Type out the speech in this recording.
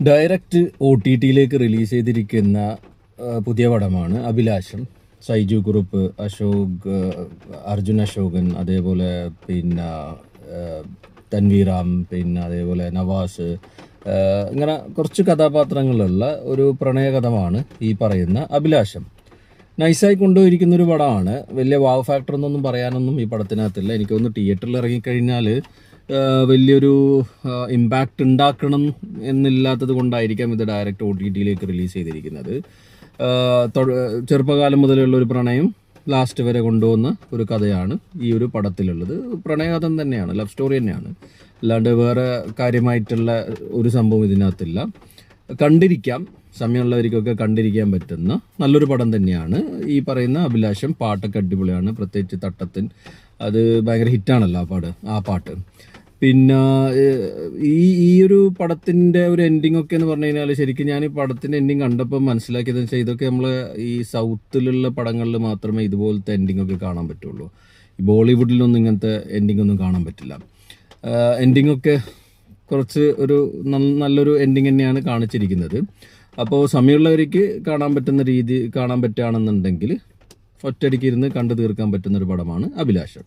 Direct OTT-യിലേക്ക് release ചെയ്തിരിക്കുന്ന പുതിയ പടമാണ് അഭിലാഷം. സൈജു കുറുപ്പ്, അശോക്, അർജുൻ അശോകൻ, അതേപോലെ പിന്നെ തൻവീറാം, പിന്നെ അതേപോലെ നവാസ്, ഇങ്ങനെ കുറച്ച് കഥാപാത്രങ്ങളുള്ള ഒരു പ്രണയകഥമാണ് ഈ പറയുന്ന അഭിലാഷം. നൈസായി കൊണ്ടുപോയിരിക്കുന്നൊരു പടമാണ്. വലിയ വാവ് ഫാക്ടർ എന്നൊന്നും പറയാനൊന്നും ഈ പടത്തിനകത്തില്ല. എനിക്കൊന്ന് തിയേറ്ററിൽ ഇറങ്ങിക്കഴിഞ്ഞാൽ വലിയൊരു ഇമ്പാക്റ്റ് ഉണ്ടാക്കണം എന്നില്ലാത്തത് കൊണ്ടായിരിക്കാം ഇത് ഡയറക്റ്റ് OTT-യിലേക്ക് റിലീസ് ചെയ്തിരിക്കുന്നത്. ചെറുപ്പകാലം മുതലുള്ള ഒരു പ്രണയം ലാസ്റ്റ് വരെ കൊണ്ടുപോകുന്ന ഒരു കഥയാണ് ഈ ഒരു പടത്തിലുള്ളത്. പ്രണയകഥം തന്നെയാണ്, ലവ് സ്റ്റോറി തന്നെയാണ്, അല്ലാണ്ട് വേറെ കാര്യമായിട്ടുള്ള ഒരു സംഭവം ഇതിനകത്തില്ല. കണ്ടിരിക്കാം, സമയമുള്ളവർക്കൊക്കെ കണ്ടിരിക്കാൻ പറ്റുന്ന നല്ലൊരു പടം തന്നെയാണ് ഈ പറയുന്ന അഭിലാഷം. പാട്ടൊക്കെ അടിപൊളിയാണ്, പ്രത്യേകിച്ച് തട്ടത്തിൻ, അത് ഭയങ്കര ഹിറ്റാണല്ലോ ആ പാട്ട്. പിന്നെ ഈ ഒരു പടത്തിൻ്റെ ഒരു എൻഡിങ് ഒക്കെ എന്ന് പറഞ്ഞു കഴിഞ്ഞാൽ, ശരിക്കും ഞാൻ ഈ പടത്തിൻ്റെ എൻഡിങ് കണ്ടപ്പോൾ മനസ്സിലാക്കിയതെന്ന് വെച്ചാൽ ഇതൊക്കെ നമ്മൾ ഈ സൗത്തിലുള്ള പടങ്ങളിൽ മാത്രമേ ഇതുപോലത്തെ എൻഡിങ് ഒക്കെ കാണാൻ പറ്റുള്ളൂ. ഈ ബോളിവുഡിലൊന്നും ഇങ്ങനത്തെ എൻഡിങ് ഒന്നും കാണാൻ പറ്റില്ല. എൻഡിങ് ഒക്കെ കുറച്ച് ഒരു നല്ലൊരു എൻഡിങ് തന്നെയാണ് കാണിച്ചിരിക്കുന്നത്. അപ്പോൾ സമയമുള്ളവർക്ക് കാണാൻ പറ്റുകയാണെന്നുണ്ടെങ്കിൽ ഒറ്റയടിക്ക് ഇരുന്ന് കണ്ടു തീർക്കാൻ പറ്റുന്നൊരു പടമാണ് അഭിലാഷം.